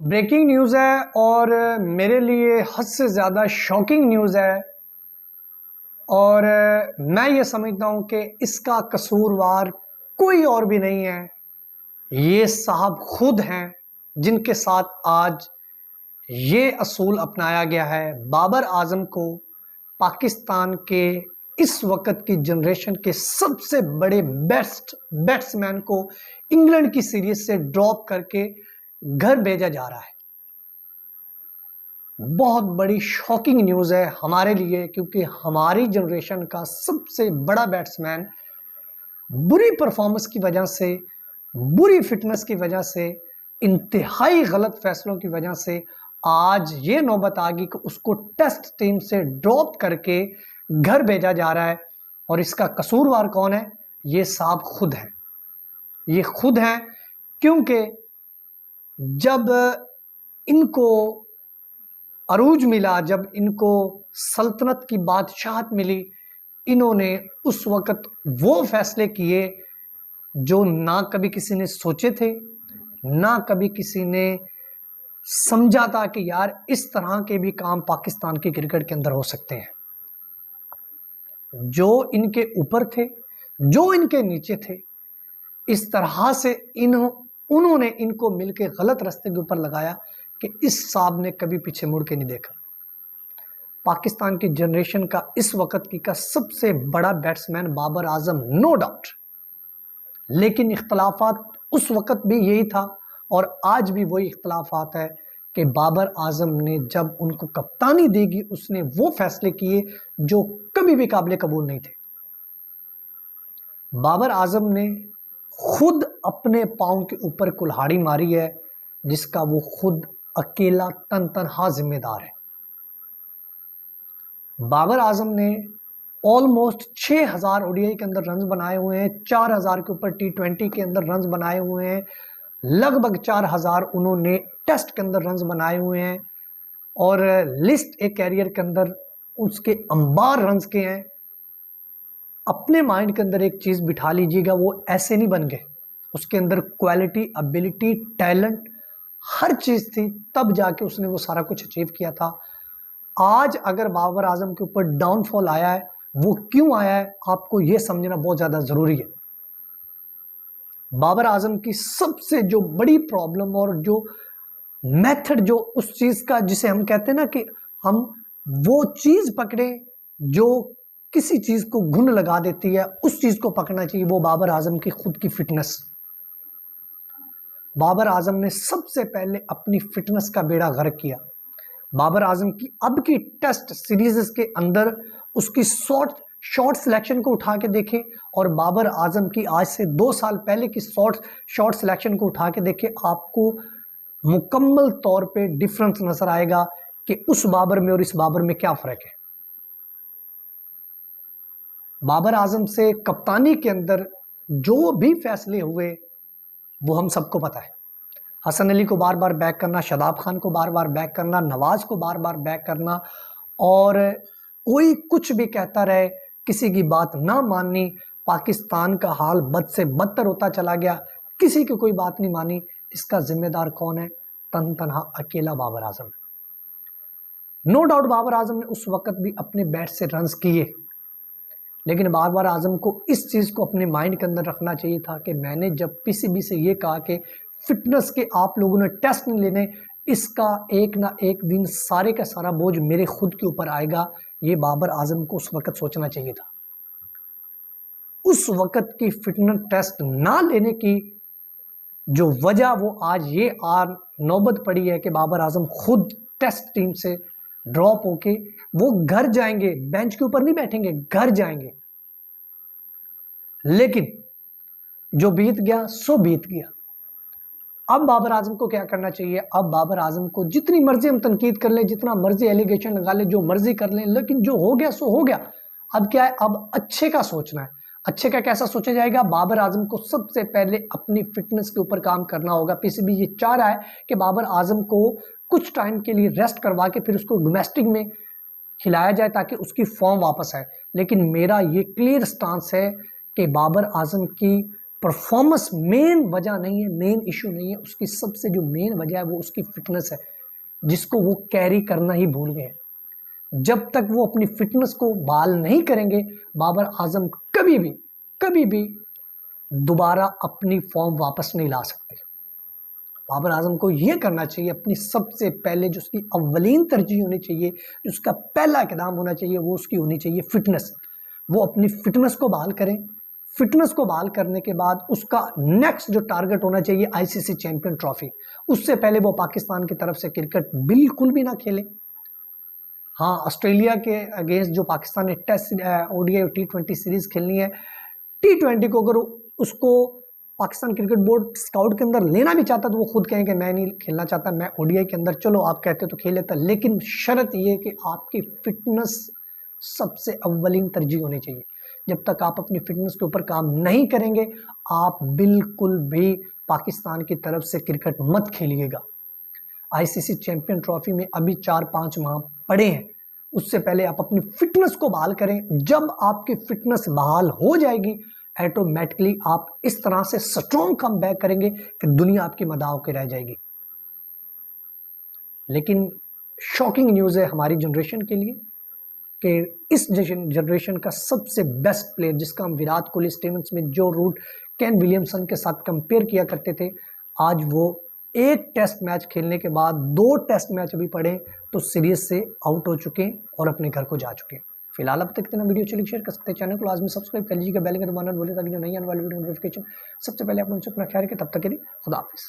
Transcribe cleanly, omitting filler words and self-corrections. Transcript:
Breaking news है और मेरे लिए हद से ज़्यादा शॉकिंग न्यूज़ है। और मैं ये समझता हूँ कि इसका कसूरवार कोई और भी नहीं है, ये साहब खुद हैं जिनके साथ आज ये असूल अपनाया गया है। बाबर आजम को पाकिस्तान के इस वक्त की जनरेशन के सबसे बड़े बेस्ट बैट्समैन को इंग्लैंड की सीरीज से ड्रॉप करके घर भेजा जा रहा है। बहुत बड़ी शॉकिंग न्यूज़ है हमारे लिए, क्योंकि हमारी जनरेशन का सबसे बड़ा बैट्समैन बुरी परफॉर्मेंस की वजह से, बुरी फिटनेस की वजह से, इंतहाई गलत फैसलों की वजह से आज ये नौबत आ गई कि उसको टेस्ट टीम से ड्रॉप करके घर भेजा जा रहा है। और इसका कसूरवार कौन है? ये साहब खुद हैं। ये खुद हैं क्योंकि जब इनको अरूज मिला, जब इनको सल्तनत की बादशाहत मिली, इन्होंने उस वक़्त वो फैसले किए जो ना कभी किसी ने सोचे थे, ना कभी किसी ने समझा था कि यार इस तरह के भी काम पाकिस्तान के क्रिकेट के अंदर हो सकते हैं। जो इनके ऊपर थे, जो इनके नीचे थे, इस तरह से उन्होंने इनको मिलके गलत रास्ते के ऊपर लगाया कि इस साहब ने कभी पीछे मुड़ के नहीं देखा। पाकिस्तान की जनरेशन का इस वक्त की का सबसे बड़ा batsman Babar Azam, no doubt. लेकिन इख्तलाफात उस वक्त भी यही था और आज भी वही इख्तलाफात है कि बाबर आजम ने जब उनको कप्तानी देगी, उसने वो फैसले किए जो कभी भी काबिल कबूल नहीं थे। बाबर आजम ने खुद अपने पांव के ऊपर कुल्हाड़ी मारी है, जिसका वो खुद अकेला तनहा जिम्मेदार है। बाबर आजम ने ऑलमोस्ट 6000 ओडीआई के अंदर रन्स बनाए हुए हैं, 4000 के ऊपर टी20 के अंदर रन्स बनाए हुए हैं, लगभग 4000 उन्होंने टेस्ट के अंदर रन्स बनाए हुए हैं और लिस्ट एक कैरियर के अंदर उसके अंबार रन्स के हैं। अपने माइंड के अंदर एक चीज़ बिठा लीजिएगा, वो ऐसे नहीं बन गए। उसके अंदर क्वालिटी, एबिलिटी, टैलेंट, हर चीज़ थी, तब जाके उसने वो सारा कुछ अचीव किया था। आज अगर बाबर आजम के ऊपर डाउनफॉल आया है, वो क्यों आया है, आपको ये समझना बहुत ज़्यादा ज़रूरी है। बाबर आजम की सबसे जो बड़ी प्रॉब्लम और जो मेथड, जो उस चीज़ का जिसे हम कहते हैं ना कि हम वो चीज़ पकड़े जो किसी चीज़ को घुन लगा देती है, उस चीज़ को पकड़ना चाहिए। वो बाबर आजम की खुद की फिटनेस। बाबर आजम ने सबसे पहले अपनी फिटनेस का बेड़ा गर्क किया। बाबर आजम की अब की टेस्ट सीरीज के अंदर उसकी शॉर्ट सिलेक्शन को उठा के देखें और बाबर आजम की आज से 2 साल पहले की शॉर्ट सिलेक्शन को उठा के देखें, आपको मुकम्मल तौर पे डिफरेंस नजर आएगा कि उस बाबर में और इस बाबर में क्या फ़र्क है। बाबर आजम से कप्तानी के अंदर जो भी फैसले हुए वो हम सबको पता है। हसन अली को बार बार बैक करना, शादाब खान को बार बार बैक करना, नवाज को बार बार बैक करना, और कोई कुछ भी कहता रहे, किसी की बात ना माननी। पाकिस्तान का हाल बद से बदतर होता चला गया, किसी की कोई बात नहीं मानी। इसका जिम्मेदार कौन है? तनहा अकेला बाबर आजम। नो डाउट बाबर आजम ने उस वक्त भी अपने बैट से रन्स किए, लेकिन बाबर आजम को इस चीज़ को अपने माइंड के अंदर रखना चाहिए था कि मैंने जब पीसीबी से ये कहा कि फिटनेस के आप लोगों ने टेस्ट नहीं लेने, इसका एक ना एक दिन सारे का सारा बोझ मेरे खुद के ऊपर आएगा। ये बाबर आजम को उस वक्त सोचना चाहिए था। उस वक्त की फिटनेस टेस्ट ना लेने की जो वजह वो आज ये नौबत पड़ी है कि बाबर आजम खुद टेस्ट टीम से ड्रॉप होके वो घर जाएंगे, बेंच के ऊपर नहीं बैठेंगे, घर जाएंगे। लेकिन जो बीत गया सो बीत गया। अब बाबर आजम को क्या करना चाहिए? अब बाबर आजम को जितनी मर्जी हम तनकीद कर लें, जितना मर्जी एलिगेशन लगा लें, जो मर्जी कर लें, लेकिन जो हो गया सो हो गया। अब क्या है? अब अच्छे का सोचना है। अच्छे का कैसा सोचा जाएगा? बाबर आजम को सबसे पहले अपनी फिटनेस के ऊपर काम करना होगा। पीसीबी ये चाह रहा है कि बाबर आजम को कुछ टाइम के लिए रेस्ट करवा के फिर उसको डोमेस्टिक में खिलाया जाए ताकि उसकी फॉर्म वापस आए। लेकिन मेरा ये क्लियर स्टांस है कि बाबर आजम की परफॉर्मेंस मेन वजह नहीं है, मेन इशू नहीं है, उसकी सबसे जो मेन वजह है वो उसकी फिटनेस है, जिसको वो कैरी करना ही भूल गए। जब तक वो अपनी फिटनेस को बहाल नहीं करेंगे, बाबर आजम कभी भी दोबारा अपनी फॉर्म वापस नहीं ला सकते। बाबर आजम को यह करना चाहिए, अपनी सबसे पहले जो उसकी अव्वलीन तरजीह होनी चाहिए, जो उसका पहला इकदाम होना चाहिए, वो उसकी होनी चाहिए फिटनेस। वो अपनी फिटनेस को बहाल करें। फिटनेस को बहाल करने के बाद उसका नेक्स्ट जो टारगेट होना चाहिए आईसीसी चैंपियन ट्रॉफी। उससे पहले वो पाकिस्तान की तरफ से क्रिकेट बिल्कुल भी ना खेले। हाँ, ऑस्ट्रेलिया के अगेंस्ट जो पाकिस्तान ने टेस्ट ओडीआई T20 सीरीज खेलनी है, T20 को अगर उसको पाकिस्तान क्रिकेट बोर्ड स्काउट के अंदर लेना भी चाहता तो वो खुद कहेंगे मैं नहीं खेलना चाहता, मैं ओडीआई के अंदर, चलो आप कहते तो खेल लेता, लेकिन शर्त ये कि आपकी फिटनेस सबसे अव्वलीन तरजीह होनी चाहिए। जब तक आप अपनी फिटनेस के ऊपर काम नहीं करेंगे, आप बिल्कुल भी पाकिस्तान की तरफ से क्रिकेट मत खेलिएगा। आईसीसी चैंपियन ट्रॉफी में अभी 4-5 माह पड़े हैं, उससे पहले आप अपनी फिटनेस को बहाल करें। जब आपकी फिटनेस बहाल हो जाएगी, ऑटोमेटिकली आप इस तरह से स्ट्रॉन्ग कम बैक करेंगे कि दुनिया आपकी मदाह होकर रह जाएगी। लेकिन शॉकिंग न्यूज़ है हमारी जनरेशन के लिए कि इस जनरेशन का सबसे बेस्ट प्लेयर, जिसका हम विराट कोहली, स्टीवन स्मिथ, जो रूट, केन विलियमसन के साथ कंपेयर किया करते थे, आज वो एक टेस्ट मैच खेलने के बाद 2 टेस्ट मैच अभी पड़े तो सीरीज से आउट हो चुके हैं और अपने घर को जा चुके हैं। फिलहाल अब तक इतना वीडियो चलिए शेयर कर सकते हैं, चैनल को लाजमी सब्सक्राइब कर लीजिएगा, बेल आइकन दबाना बोले ताकि जो नई आने वाली वीडियो नोटिफिकेशन सबसे पहले आप उनसे अपना ख्याल रखें। तब तक के लिए खुदा हाफिज़।